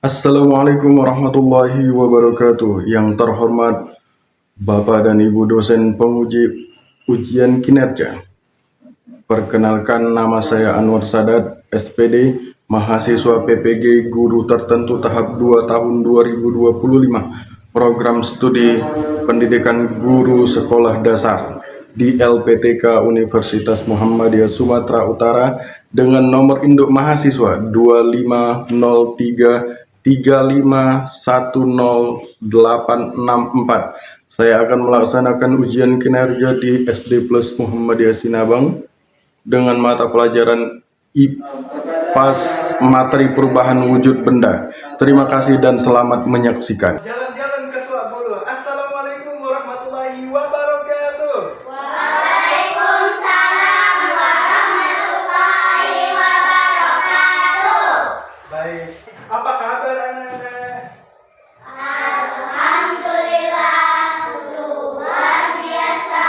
Assalamualaikum warahmatullahi wabarakatuh. Yang terhormat Bapak dan Ibu dosen penguji ujian kinerja. Perkenalkan, nama saya Anwar Sadat, SPD, mahasiswa PPG Guru Tertentu tahap 2 tahun 2025, program studi pendidikan guru sekolah dasar di LPTK Universitas Muhammadiyah Sumatera Utara dengan nomor induk mahasiswa 250353510864. Saya akan melaksanakan ujian kinerja di SD Plus Muhammadiyah Sinabang dengan mata pelajaran IPAS materi perubahan wujud benda. Terima kasih dan selamat menyaksikan. Jalan-jalan ke Suak Guru. Assalamualaikum warahmatullahi wabarakatuh. Waalaikumsalam warahmatullahi wabarakatuh. Baik, apa kabar anak-anak? Alhamdulillah, luar biasa.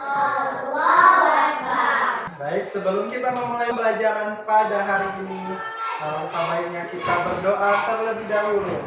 Allahu Akbar. Baik, sebelum kita memulai pelajaran pada hari ini, alangkah baiknya kita berdoa terlebih dahulu.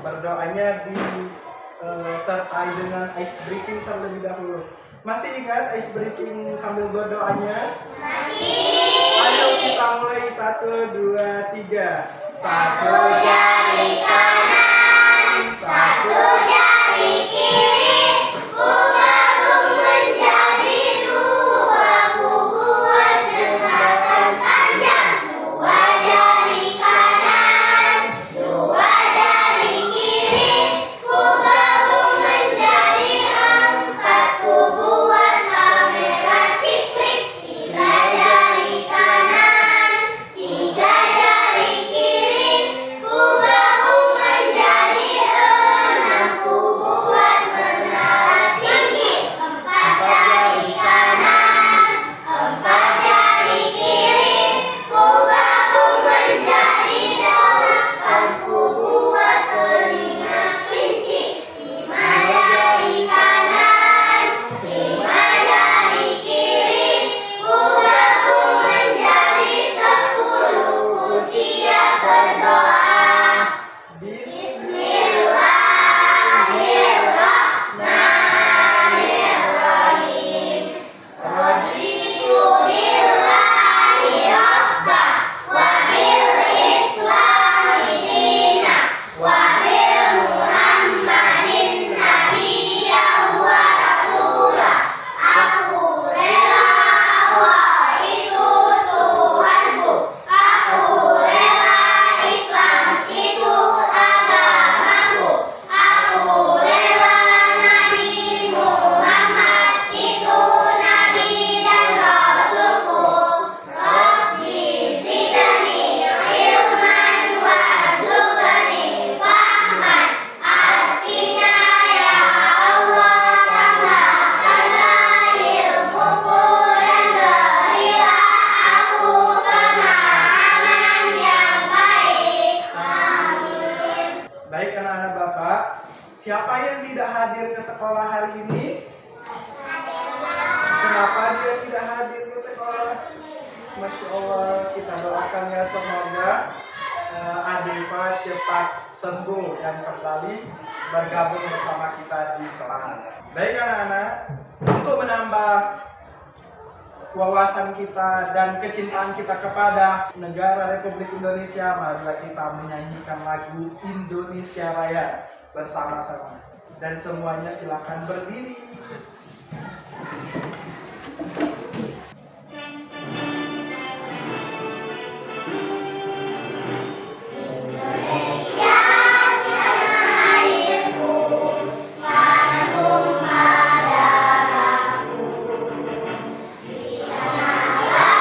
Berdoanya disertai dengan ice breaking terlebih dahulu. Masih ingat ice breaking sambil berdoanya? Masih. Ayo kita mulai 1, 2, 3. Satu jari kanan, satu jari kiri, ku gabung menjadi dua, ku buat jembatan panjang. Dua jari kanan, dua jari kiri, ku gabung menjadi empat, ku buat kamera cik-cik. Tiga jari kanan, tiga jari kiri, ku gabung menjadi enam, ku buat menara tinggi. Empat jari kanan, empat jari kiri, ku gabung menjadi delapan, ku buat telinga kelinci. Lima jari kanan, lima jari kiri, ku gabung menjadi 10, ku siap berdoa. Bismillahirrahmanirrahim. Raditu billahi rabba, wa bil islami dina, wa bil muhammadin nabiyya wa rasula. Aku rela Allah itu Tuhanku, aku rela Islam itu agamaku, aku rela Nabi Muhammad itu Nabi dan Rasulku. Rabbi zidni ilman warzuqni fahman. Artinya, ya Allah, tambahkanlah ilmuku dan berilah aku pemahaman yang baik. Amin. Baik anak-anak Bapak, siapa yang tidak hadir ke sekolah hari ini? Kenapa dia tidak hadir ke sekolah? Masya Allah, kita doakan ya semoga Adifa cepat sembuh dan kembali bergabung bersama kita di kelas. Baik anak-anak, untuk menambah wawasan kita dan kecintaan kita kepada negara Republik Indonesia, marilah kita menyanyikan lagu Indonesia Raya bersama-sama. Dan semuanya silakan berdiri. Indonesia tanah airku, tanah tumpah darahku. Di sanalah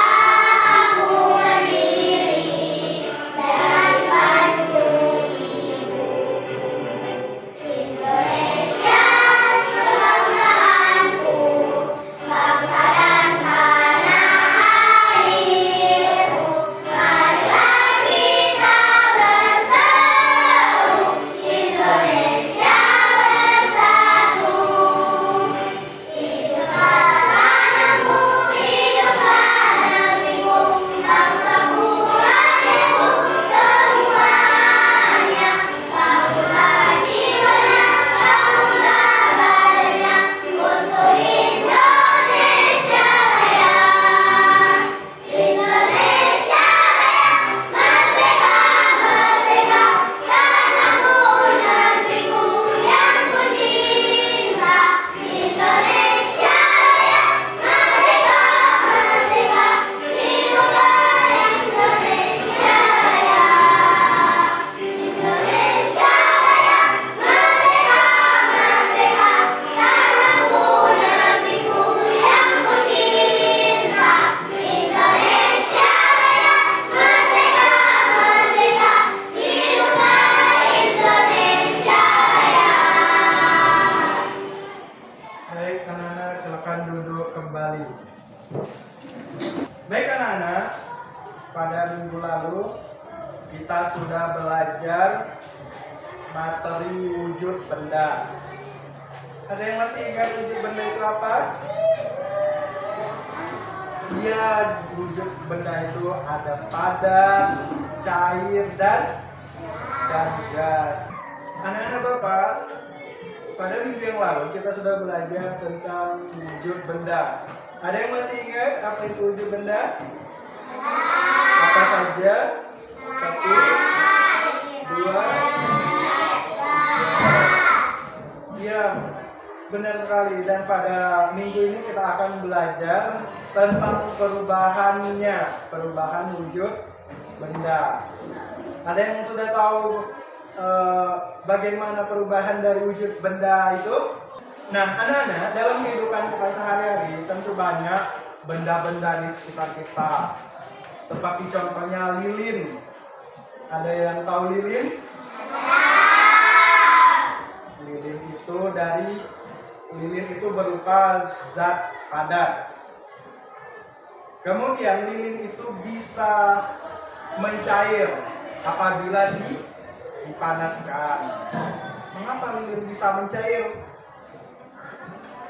aku berdiri dari Bandung Ibu. Indonesia kebanggaan kita sudah belajar materi wujud benda. Ada yang masih ingat wujud benda itu apa? Iya, wujud benda itu ada padat, cair, dan gas. Anak-anak Bapak, pada minggu yang lalu kita sudah belajar tentang wujud benda. Ada yang masih ingat apa itu wujud benda? Apa saja? 1, 2, ya, benar sekali. Dan pada minggu ini kita akan belajar tentang perubahan wujud benda. Ada yang sudah tahu bagaimana perubahan dari wujud benda itu? Nah, anak-anak, dalam kehidupan kita sehari-hari tentu banyak benda-benda di sekitar kita. Seperti contohnya lilin. Ada yang tahu lilin? Lilin itu berupa zat padat. Kemudian lilin itu bisa mencair apabila dipanaskan. Mengapa lilin bisa mencair?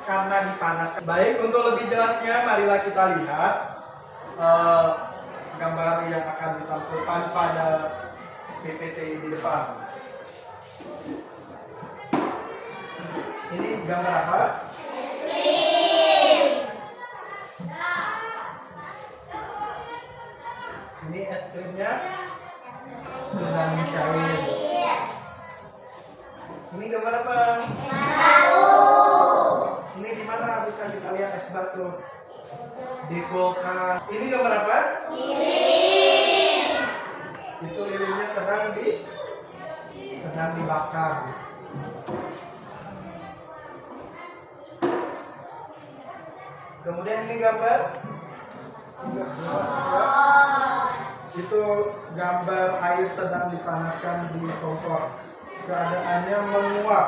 Karena dipanaskan. Baik, untuk lebih jelasnya marilah kita lihat gambar yang akan ditampilkan pada PPT di depan. Ini gambar apa? Ini es krimnya sudah mencair. Ini gambar apa? Ini di mana bisa kita lihat es batu? Di kulkas. Ini gambar apa? Itu lilinnya sedang dibakar. Kemudian ini gambar. Itu gambar air sedang dipanaskan di kompor. Keadaannya menguap.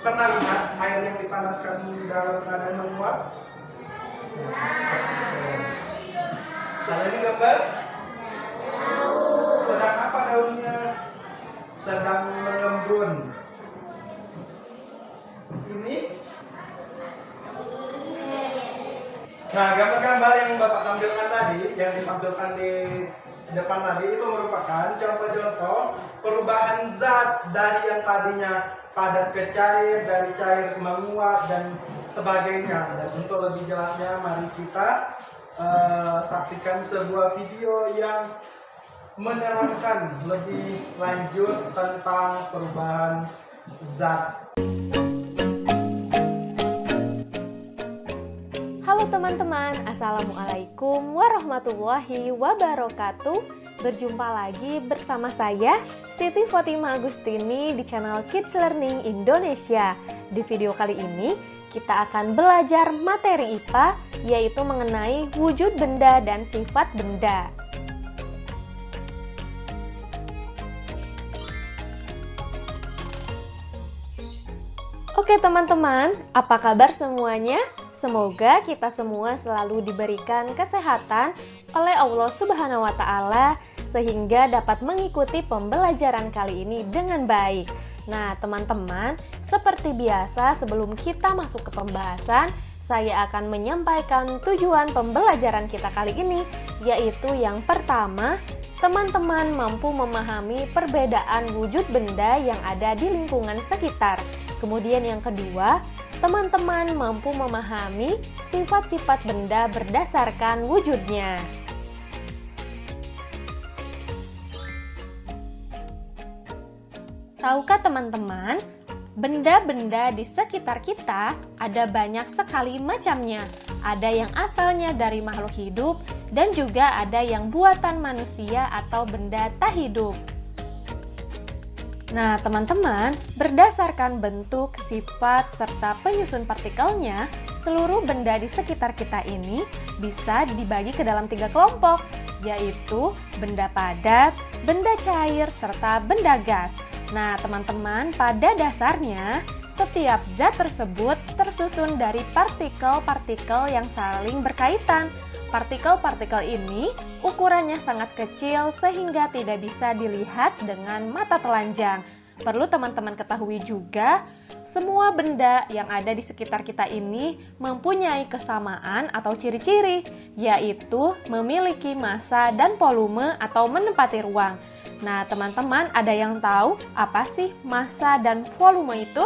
Pernah lihat air yang dipanaskan dalam keadaan menguap? Kalau ini gambar sedang apa daunnya? Sedang mengembun. Ini. Nah, gambar-gambar yang Bapak tampilkan tadi, yang ditampilkan di depan tadi itu merupakan contoh-contoh perubahan zat dari yang tadinya padat ke cair, dari cair ke menguap dan sebagainya. Dan untuk lebih jelasnya, mari kita saksikan sebuah video yang menerangkan lebih lanjut tentang perubahan zat. Halo teman-teman, Assalamualaikum warahmatullahi wabarakatuh. Berjumpa lagi bersama saya, Siti Fatimah Agustini di channel Kids Learning Indonesia. Di video kali ini, kita akan belajar materi IPA, yaitu mengenai wujud benda dan sifat benda. Oke teman-teman, apa kabar semuanya? Semoga kita semua selalu diberikan kesehatan oleh Allah Subhanahu wa Ta'ala sehingga dapat mengikuti pembelajaran kali ini dengan baik. Nah, teman-teman, seperti biasa sebelum kita masuk ke pembahasan, saya akan menyampaikan tujuan pembelajaran kita kali ini, yaitu yang pertama, teman-teman mampu memahami perbedaan wujud benda yang ada di lingkungan sekitar. Kemudian yang kedua, teman-teman mampu memahami sifat-sifat benda berdasarkan wujudnya. Tahukah teman-teman, benda-benda di sekitar kita ada banyak sekali macamnya. Ada yang asalnya dari makhluk hidup dan juga ada yang buatan manusia atau benda tak hidup. Nah, teman-teman, berdasarkan bentuk, sifat, serta penyusun partikelnya, seluruh benda di sekitar kita ini bisa dibagi ke dalam 3 kelompok, yaitu benda padat, benda cair, serta benda gas. Nah, teman-teman, pada dasarnya, setiap zat tersebut tersusun dari partikel-partikel yang saling berkaitan. Partikel-partikel ini ukurannya sangat kecil sehingga tidak bisa dilihat dengan mata telanjang. Perlu teman-teman ketahui juga, semua benda yang ada di sekitar kita ini mempunyai kesamaan atau ciri-ciri, yaitu memiliki massa dan volume atau menempati ruang. Nah, teman-teman ada yang tahu apa sih massa dan volume itu?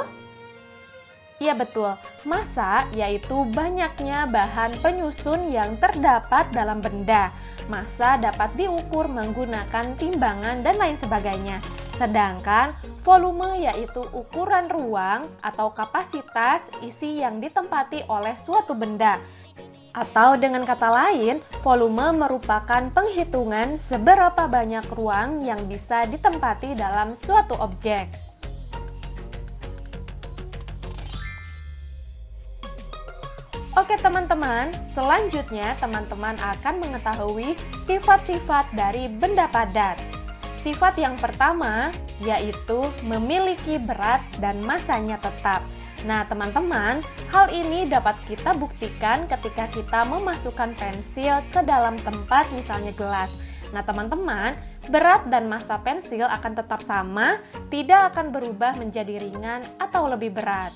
Iya betul, massa yaitu banyaknya bahan penyusun yang terdapat dalam benda. Massa dapat diukur menggunakan timbangan dan lain sebagainya. Sedangkan volume yaitu ukuran ruang atau kapasitas isi yang ditempati oleh suatu benda. Atau dengan kata lain, volume merupakan penghitungan seberapa banyak ruang yang bisa ditempati dalam suatu objek. Oke teman-teman, selanjutnya teman-teman akan mengetahui sifat-sifat dari benda padat. Sifat yang pertama yaitu memiliki berat dan massanya tetap. Nah teman-teman, hal ini dapat kita buktikan ketika kita memasukkan pensil ke dalam tempat misalnya gelas. Nah teman-teman, berat dan massa pensil akan tetap sama, tidak akan berubah menjadi ringan atau lebih berat.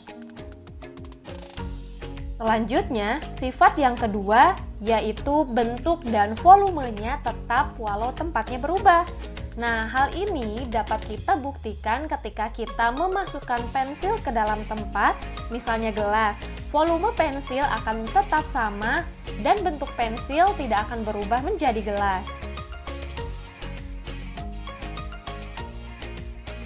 Selanjutnya, sifat yang kedua yaitu bentuk dan volumenya tetap walau tempatnya berubah. Nah, hal ini dapat kita buktikan ketika kita memasukkan pensil ke dalam tempat, misalnya gelas. Volume pensil akan tetap sama dan bentuk pensil tidak akan berubah menjadi gelas.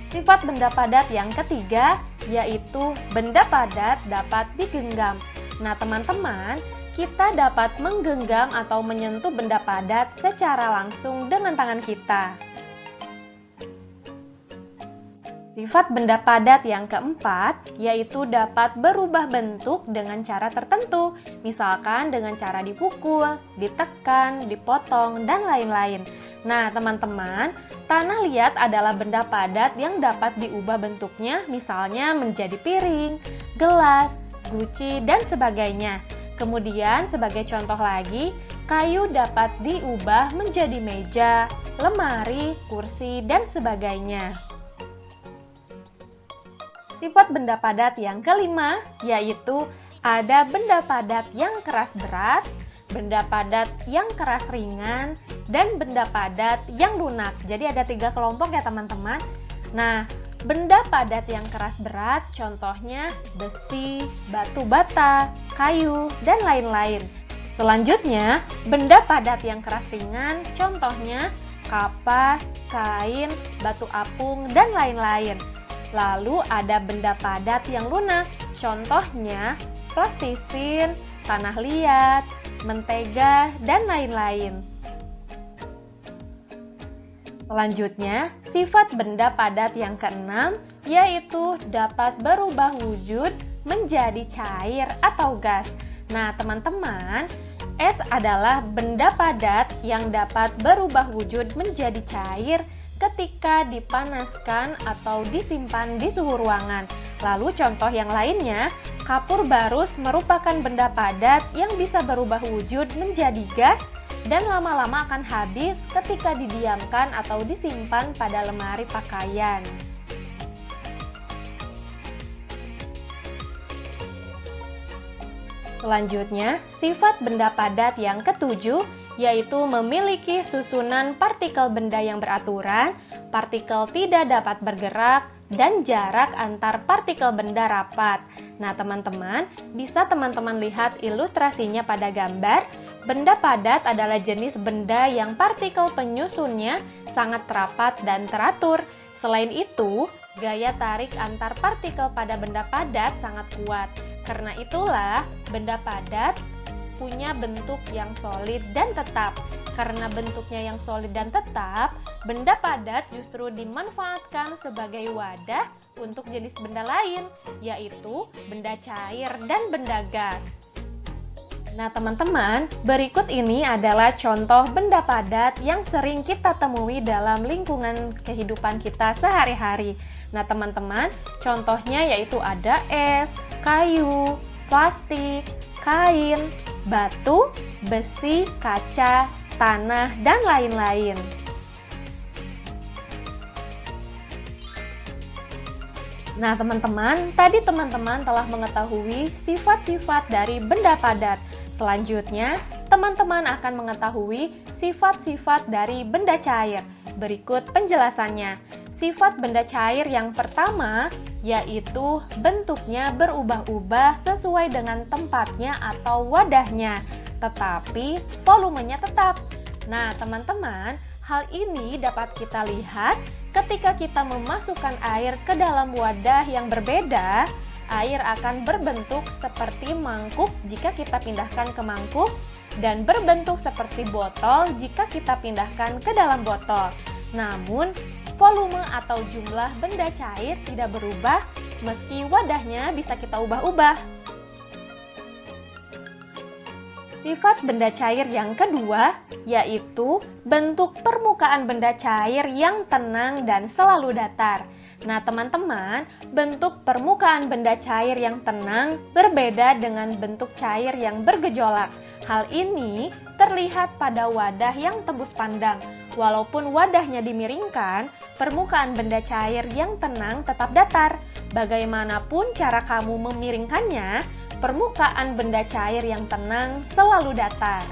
Sifat benda padat yang ketiga yaitu benda padat dapat digenggam. Nah teman-teman, kita dapat menggenggam atau menyentuh benda padat secara langsung dengan tangan kita. Sifat benda padat yang keempat yaitu dapat berubah bentuk dengan cara tertentu, misalkan dengan cara dipukul, ditekan, dipotong, dan lain-lain. Nah teman-teman, tanah liat adalah benda padat yang dapat diubah bentuknya, misalnya menjadi piring, gelas, guci, dan sebagainya. Kemudian sebagai contoh lagi, kayu dapat diubah menjadi meja, lemari, kursi, dan sebagainya. Sifat benda padat yang kelima yaitu ada benda padat yang keras berat, benda padat yang keras ringan, dan benda padat yang lunak. Jadi ada 3 kelompok ya teman-teman. Nah, benda padat yang keras berat contohnya besi, batu bata, kayu, dan lain-lain. Selanjutnya, benda padat yang keras ringan contohnya kapas, kain, batu apung, dan lain-lain. Lalu ada benda padat yang lunak, contohnya plastisin, tanah liat, mentega, dan lain-lain. Selanjutnya, sifat benda padat yang keenam yaitu dapat berubah wujud menjadi cair atau gas. Nah, teman-teman, es adalah benda padat yang dapat berubah wujud menjadi cair ketika dipanaskan atau disimpan di suhu ruangan. Lalu contoh yang lainnya, kapur barus merupakan benda padat yang bisa berubah wujud menjadi gas dan lama-lama akan habis ketika didiamkan atau disimpan pada lemari pakaian. Selanjutnya, sifat benda padat yang ketujuh yaitu memiliki susunan partikel benda yang beraturan, partikel tidak dapat bergerak, dan jarak antar partikel benda rapat. Nah teman-teman, bisa teman-teman lihat ilustrasinya pada gambar. Benda padat adalah jenis benda yang partikel penyusunnya sangat rapat dan teratur. Selain itu, gaya tarik antar partikel pada benda padat sangat kuat. Karena itulah, benda padat punya bentuk yang solid dan tetap. Karena bentuknya yang solid dan tetap, benda padat justru dimanfaatkan sebagai wadah untuk jenis benda lain, yaitu benda cair dan benda gas. Nah teman-teman, berikut ini adalah contoh benda padat yang sering kita temui dalam lingkungan kehidupan kita sehari-hari. Nah teman-teman, contohnya yaitu ada es, kayu, plastik, kain, batu, besi, kaca, tanah, dan lain-lain. Nah, teman-teman, tadi teman-teman telah mengetahui sifat-sifat dari benda padat. Selanjutnya, teman-teman akan mengetahui sifat-sifat dari benda cair. Berikut penjelasannya. Sifat benda cair yang pertama yaitu bentuknya berubah-ubah sesuai dengan tempatnya atau wadahnya, tetapi volumenya tetap. Nah, teman-teman, hal ini dapat kita lihat ketika kita memasukkan air ke dalam wadah yang berbeda. Air akan berbentuk seperti mangkuk jika kita pindahkan ke mangkuk, dan berbentuk seperti botol jika kita pindahkan ke dalam botol. Namun, volume atau jumlah benda cair tidak berubah meski wadahnya bisa kita ubah-ubah. Sifat benda cair yang kedua yaitu bentuk permukaan benda cair yang tenang dan selalu datar. Nah, teman-teman, bentuk permukaan benda cair yang tenang berbeda dengan bentuk cair yang bergejolak. Hal ini terlihat pada wadah yang tembus pandang. Walaupun wadahnya dimiringkan, permukaan benda cair yang tenang tetap datar. Bagaimanapun cara kamu memiringkannya, permukaan benda cair yang tenang selalu datar.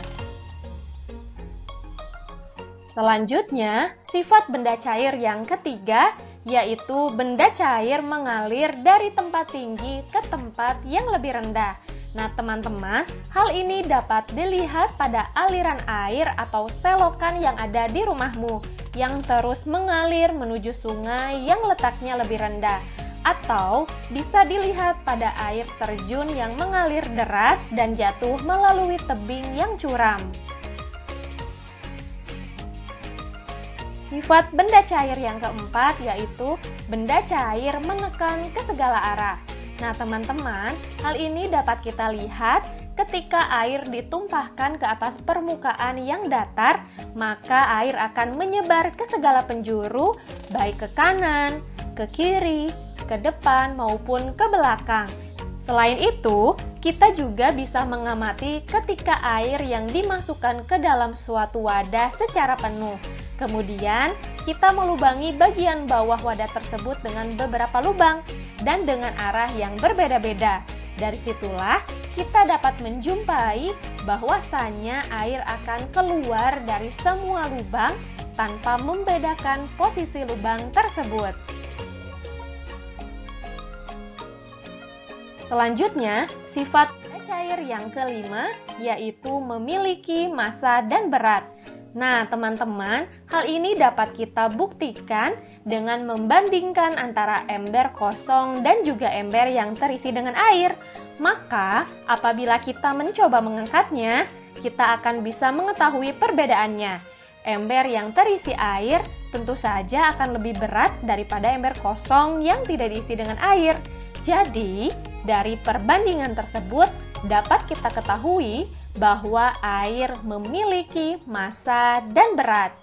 Selanjutnya, sifat benda cair yang ketiga yaitu benda cair mengalir dari tempat tinggi ke tempat yang lebih rendah. Nah, teman-teman, hal ini dapat dilihat pada aliran air atau selokan yang ada di rumahmu yang terus mengalir menuju sungai yang letaknya lebih rendah. Atau bisa dilihat pada air terjun yang mengalir deras dan jatuh melalui tebing yang curam. Sifat benda cair yang keempat yaitu benda cair menekan ke segala arah. Nah, teman-teman, hal ini dapat kita lihat ketika air ditumpahkan ke atas permukaan yang datar, maka air akan menyebar ke segala penjuru, baik ke kanan, ke kiri, ke depan, maupun ke belakang. Selain itu, kita juga bisa mengamati ketika air yang dimasukkan ke dalam suatu wadah secara penuh. Kemudian, kita melubangi bagian bawah wadah tersebut dengan beberapa lubang dan dengan arah yang berbeda-beda. Dari situlah kita dapat menjumpai bahwasannya air akan keluar dari semua lubang tanpa membedakan posisi lubang tersebut. Selanjutnya, sifat cair yang kelima yaitu memiliki massa dan berat. Nah, teman-teman, hal ini dapat kita buktikan dengan membandingkan antara ember kosong dan juga ember yang terisi dengan air. Maka, apabila kita mencoba mengangkatnya, kita akan bisa mengetahui perbedaannya. Ember yang terisi air tentu saja akan lebih berat daripada ember kosong yang tidak diisi dengan air. Jadi, dari perbandingan tersebut dapat kita ketahui bahwa air memiliki massa dan berat.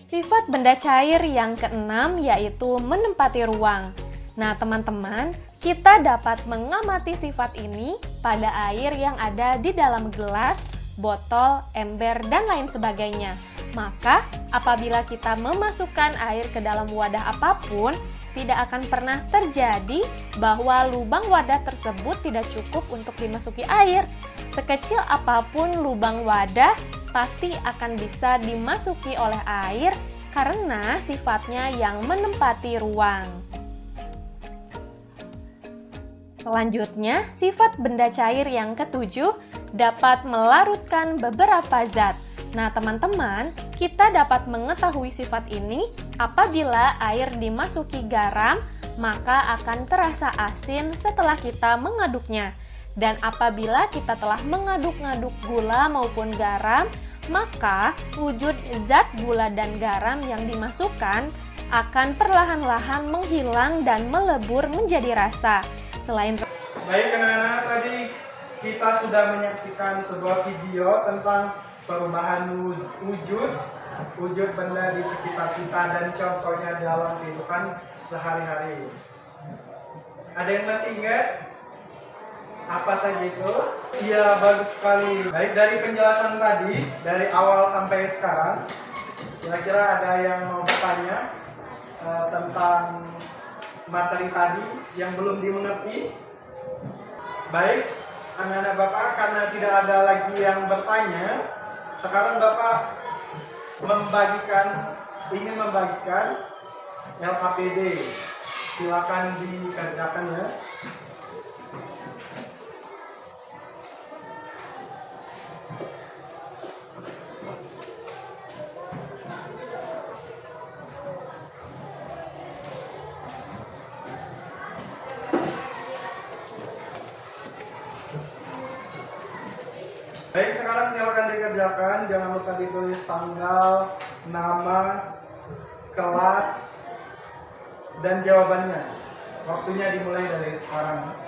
Sifat benda cair yang keenam yaitu menempati ruang. Nah, teman-teman, kita dapat mengamati sifat ini pada air yang ada di dalam gelas, botol, ember, dan lain sebagainya. Maka, apabila kita memasukkan air ke dalam wadah apapun, tidak akan pernah terjadi bahwa lubang wadah tersebut tidak cukup untuk dimasuki air. Sekecil apapun lubang wadah, pasti akan bisa dimasuki oleh air karena sifatnya yang menempati ruang. Selanjutnya, sifat benda cair yang ketujuh dapat melarutkan beberapa zat. Nah, teman-teman, kita dapat mengetahui sifat ini apabila air dimasuki garam, maka akan terasa asin setelah kita mengaduknya. Dan apabila kita telah mengaduk-ngaduk gula maupun garam, maka wujud zat gula dan garam yang dimasukkan akan perlahan-lahan menghilang dan melebur menjadi rasa. Baik anak-anak, tadi kita sudah menyaksikan sebuah video tentang perubahan wujud benda di sekitar kita dan contohnya dalam kehidupan sehari-hari. Ada yang masih ingat? Apa saja itu? Iya, bagus sekali. Baik, dari penjelasan tadi, dari awal sampai sekarang, kira-kira ada yang mau bertanya tentang materi tadi yang belum dimengerti? Baik, anak-anak Bapak, karena tidak ada lagi yang bertanya, sekarang Bapak ingin membagikan LKPD. Silakan dikerjakan ya. Baik, sekarang silakan dikerjakan. Jangan lupa ditulis tanggal, nama, kelas, dan jawabannya. Waktunya dimulai dari sekarang.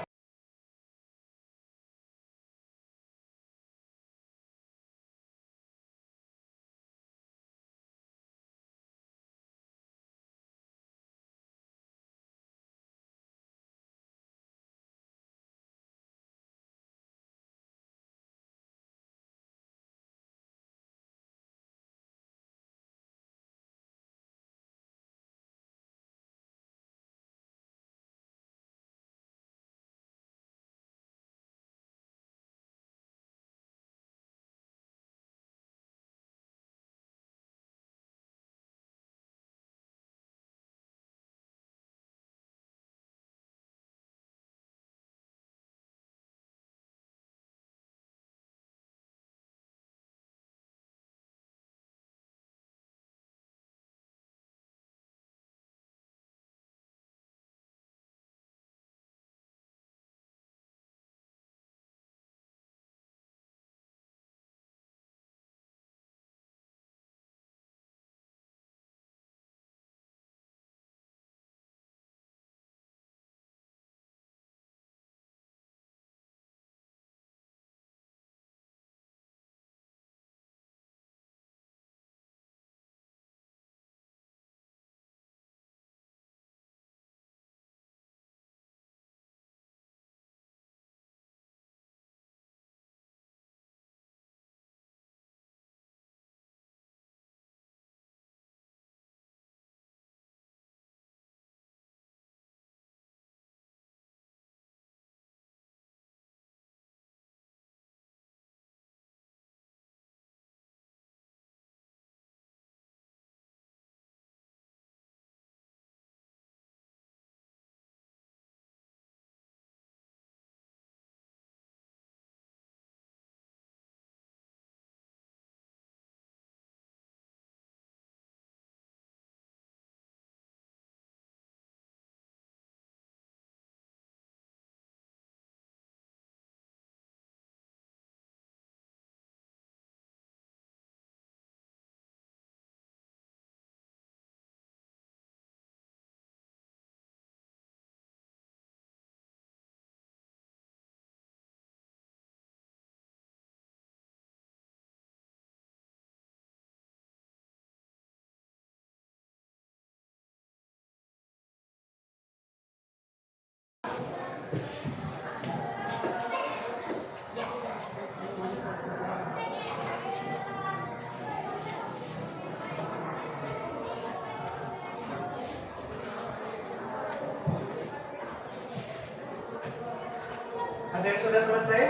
Ada yang sudah selesai?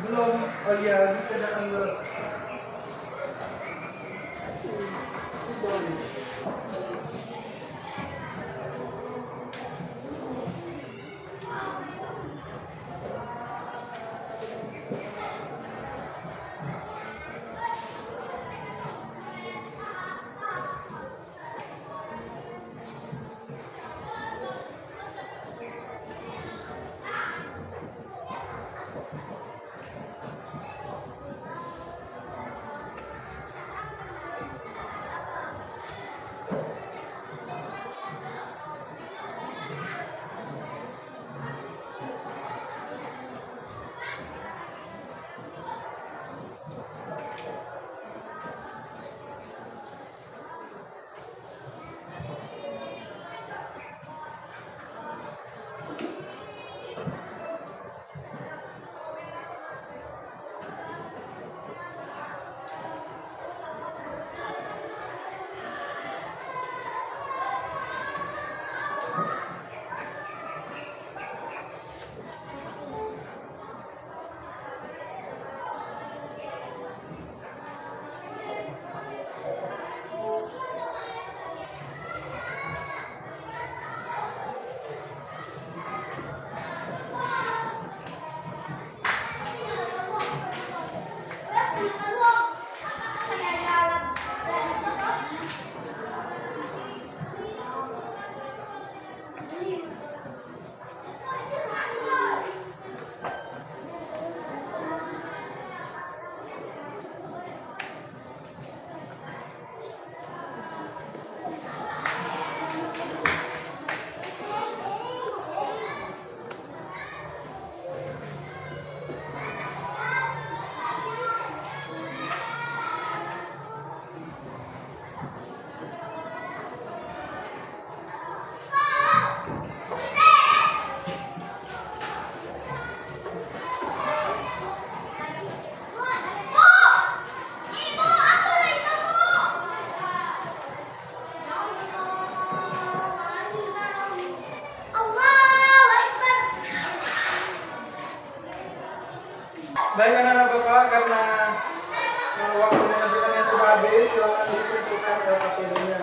Belum? Oh iya, dikerjakan dulu. Baik anak-anak Bapak, karena waktu menyampaikannya sudah habis, silakan ditentukan LKPD-nya.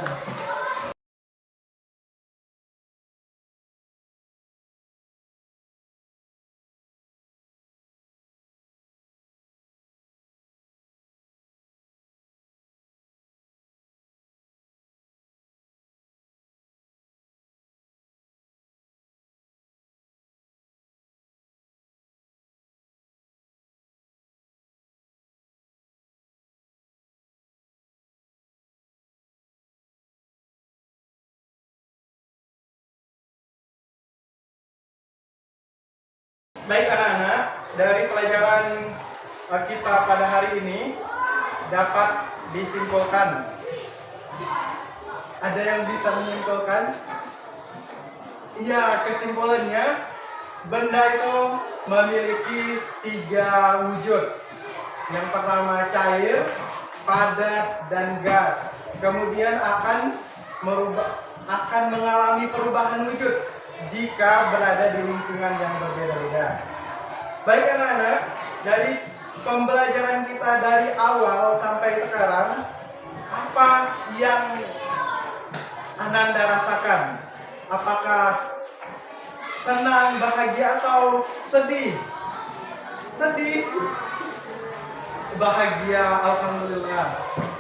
Baik anak-anak, dari pelajaran kita pada hari ini dapat disimpulkan. Ada yang bisa menyimpulkan? Iya, kesimpulannya benda itu memiliki 3 wujud. Yang pertama cair, padat, dan gas. Kemudian akan mengalami perubahan wujud jika berada di lingkungan yang berbeda-beda. Baik anak-anak, dari pembelajaran kita dari awal sampai sekarang, apa yang Ananda rasakan? Apakah senang, bahagia, atau sedih? Sedih? Bahagia, alhamdulillah.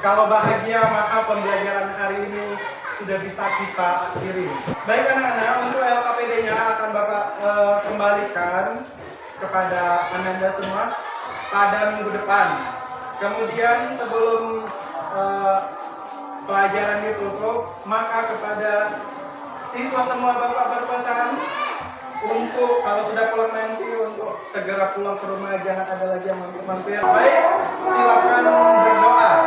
Kalau bahagia, maka pembelajaran hari ini sudah bisa kita akhiri. Baik anak-anak, untuk LKPD-nya akan Bapak kembalikan kepada Ananda semua pada minggu depan. Kemudian sebelum pelajaran ditutup, maka kepada siswa semua Bapak berpesan untuk kalau sudah pulang nanti untuk segera pulang ke rumah, jangan ada lagi yang mampir-mampir. Baik, silakan berdoa.